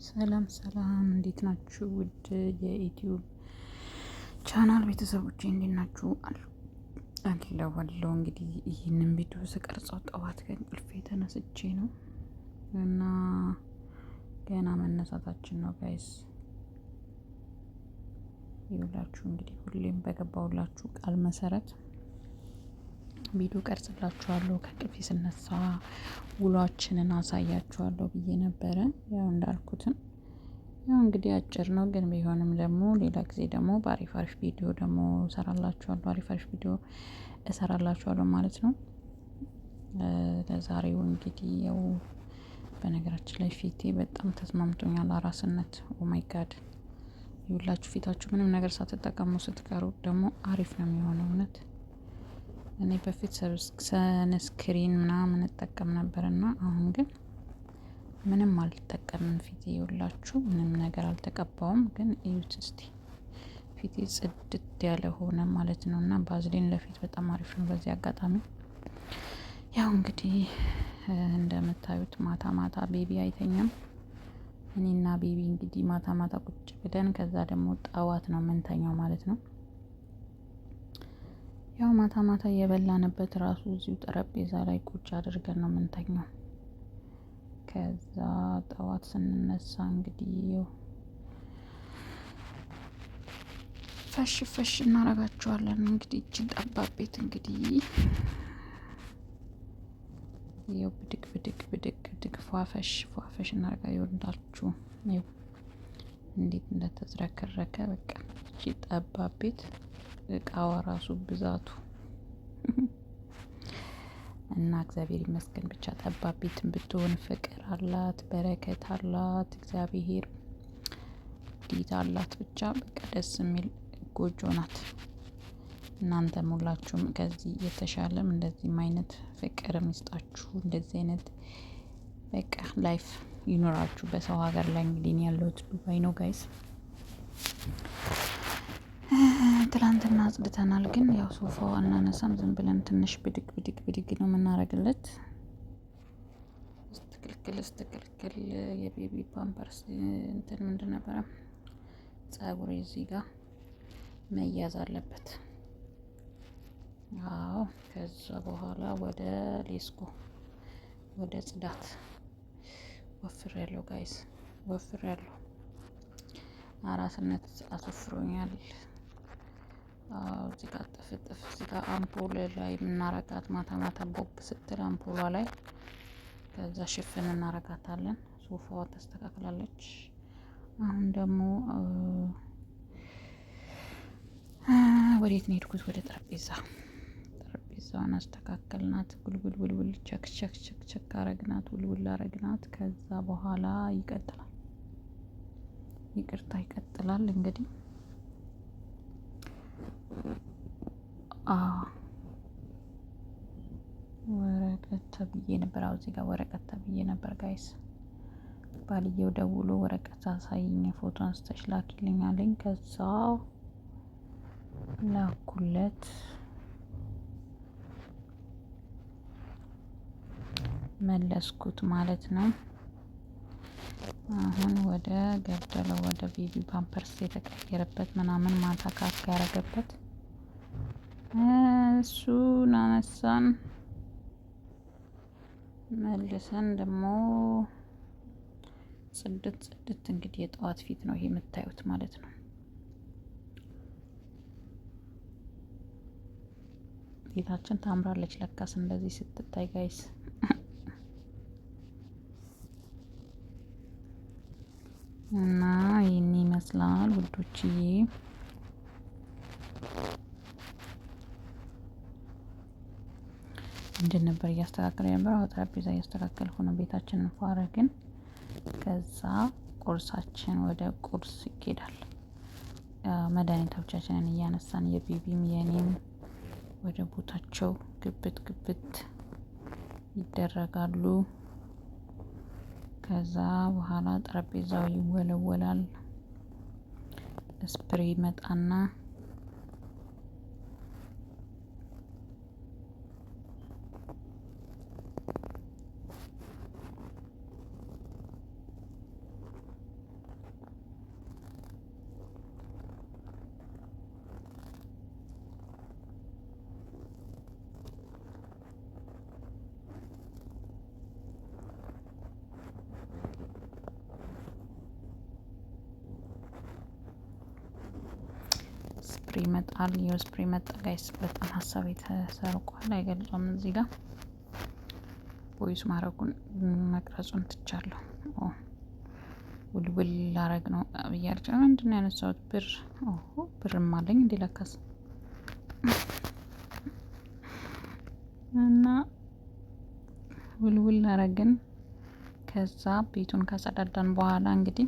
ሰላም ሰላም፣ እንዴት ናችሁ? ውድ የዩቲዩብ ቻናል ቤተሰቦቼ እንዴት ናችሁ? አለሁ። እንግዲህ ይህንን ቪዲዮ ስቀርጸው ጠዋት ከእንቅልፌ ተነስቼ ነው እና ገና መነሳታችን ነው ጋይስ። ይኸውላችሁ እንግዲህ ሁሌም በገባሁላችሁ ቃል መሰረት ቪዲዮ ቀርጽላችኋለሁ ከእንቅልፌ ስነሳ ውሏችንን አሳያችኋለሁ ብዬ ነበረ። ያው እንዳልኩትም ያው እንግዲህ አጭር ነው፣ ግን ቢሆንም ደግሞ ሌላ ጊዜ ደግሞ በአሪፍ ቪዲዮ ደግሞ እሰራላችኋለሁ ማለት ነው። ለዛሬው እንግዲህ ያው በነገራችን ላይ ፊቴ በጣም ተስማምቶኛል። አራስነት ኦ ማይ ጋድ ይኸውላችሁ ፊታችሁ ምንም ነገር ሳትጠቀሙ ስትቀሩ ደግሞ አሪፍ ነው የሚሆነው። እውነት እኔ በፊት ሰንስክሪን ምናምን እጠቀም ነበርና አሁን ግን ምንም አልጠቀምም። ፊቴ ይኸውላችሁ ምንም ነገር አልተቀባውም፣ ግን እዩት እስቲ ፊቴ ጽድት ያለ ሆነ ማለት ነው። እና ባዝሊን ለፊት በጣም አሪፍ ነው። በዚህ አጋጣሚ ያው እንግዲህ እንደምታዩት ማታ ቤቢ አይተኛም። እኔና ቤቢ እንግዲህ ማታ ቁጭ ብለን ከዛ ደግሞ ጠዋት ነው ምንተኛው ማለት ነው። ያው ማታ የበላንበት ራሱ እዚሁ ጠረጴዛ ላይ ቁጭ አድርገን ነው ምንተኛው። ከዛ ጠዋት ስንነሳ እንግዲህ ፈሽ እናረጋቸዋለን። እንግዲህ እቺን ጠባብ ቤት እንግዲህ ይኸው ብድግ ፏፈሽ እናርጋ። ይወዳችሁ ይኸው እንዴት እንደተዝረከረከ በቃ እቺ ጠባብ ቤት እቃዋ ራሱ ብዛቱ እና እግዚአብሔር ይመስገን ብቻ ጠባብ ቤትን ብትሆን ፍቅር አላት፣ በረከት አላት፣ እግዚአብሔር ዲታ አላት። ብቻ በቃ ደስ የሚል ጎጆ ናት። እናንተም ሁላችሁም ከዚህ የተሻለም እንደዚህም አይነት ፍቅር ይስጣችሁ። እንደዚህ አይነት በቃ ላይፍ ይኖራችሁ። በሰው ሀገር ላይ እንግዲህ ያለሁት ዱባይ ነው ጋይስ። ትላንትና አጽድተናል፣ ግን ያው ሶፋው አናነሳም። ዝም ብለን ትንሽ ብድግ ነው የምናረግለት። ስትክልክል የቤቢ ፓምፐርስ እንትን ምንድን ነበረ ጸጉሬ እዚህ ጋር መያዝ አለበት። አዎ ከዛ በኋላ ወደ ሌስኮ ወደ ጽዳት ወፍሬያለሁ ጋይስ፣ ወፍሬያለሁ። አራስነት አስወፍሮኛል። እዚህ ጋር ጥፍጥፍ እዚህ ጋር አምፖል ላይ የምናረጋት ማታ ቦግ ስትል አምፖሏ ላይ ከዛ ሽፍን እናረጋታለን። ሶፋዋ ተስተካክላለች። አሁን ደግሞ ወዴት ነው የሄድኩት? ወደ ጠረጴዛዋን አስተካከልናት። ጉልጉል ቸክ አረግናት፣ ውልውል አረግናት። ከዛ በኋላ ይቀጥላል እንግዲህ ወረቀት ተብዬ ነበር። እዚህ ጋር ወረቀት ተብዬ ነበር ጋይስ። ባልየው ደውሎ ወረቀት አሳይኝ፣ ፎቶ አንስተሽ ላኪልኝ አለኝ። ከዛ ላኩለት። መለስኩት ማለት ነው። አሁን ወደ ገደለው ወደ ቤቢ ፓምፐርስ የተቀየረበት ምናምን ማታ ካፍ ያረገበት እሱን አነሳን። መልሰን ደግሞ ጽድት እንግዲህ የጠዋት ፊት ነው ይሄ የምታዩት ማለት ነው። ቤታችን ታምራለች ለካስ እንደዚህ ስትታይ ጋይስ። እና ይህን ይመስላል ውዶችዬ። ምንድን ነበር እያስተካከለ የነበረው? ጠረጴዛ እያስተካከልኩ ነው። ቤታችንን ፏረግን። ከዛ ቁርሳችን ወደ ቁርስ ይኬዳል። መድኃኒቶቻችንን እያነሳን የቤቢም የኔም ወደ ቦታቸው ግብት ይደረጋሉ። ከዛ በኋላ ጠረጴዛው ይወለወላል። ስፕሬ መጣና ይመጣል። የስፕሬ መጣ ጋይስ። በጣም ሀሳብ የተሰርቋል። አይገልጿም እዚህ ጋር ቮይስ ማድረጉን መቅረጹን ትቻለሁ። ውልውል ላረግ ነው ብያለች። ምንድን ነው ያነሳሁት? ብርም አለኝ እንዴ ለካስ። እና ውልውል ላረግን። ከዛ ቤቱን ካጸዳዳን በኋላ እንግዲህ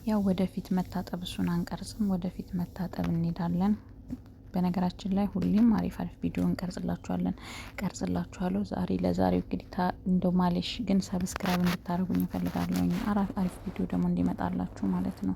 ያው ወደፊት መታጠብ እሱን አንቀርጽም፣ ወደፊት መታጠብ እንሄዳለን። በነገራችን ላይ ሁሌም አሪፍ ቪዲዮ ቀርጽላችኋለሁ። ለዛሬው እንግዲህ እንደው ማሌሽ ግን ሰብስክራይብ እንድታደርጉኝ እፈልጋለሁ። አሪፍ ቪዲዮ ደግሞ እንዲመጣላችሁ ማለት ነው።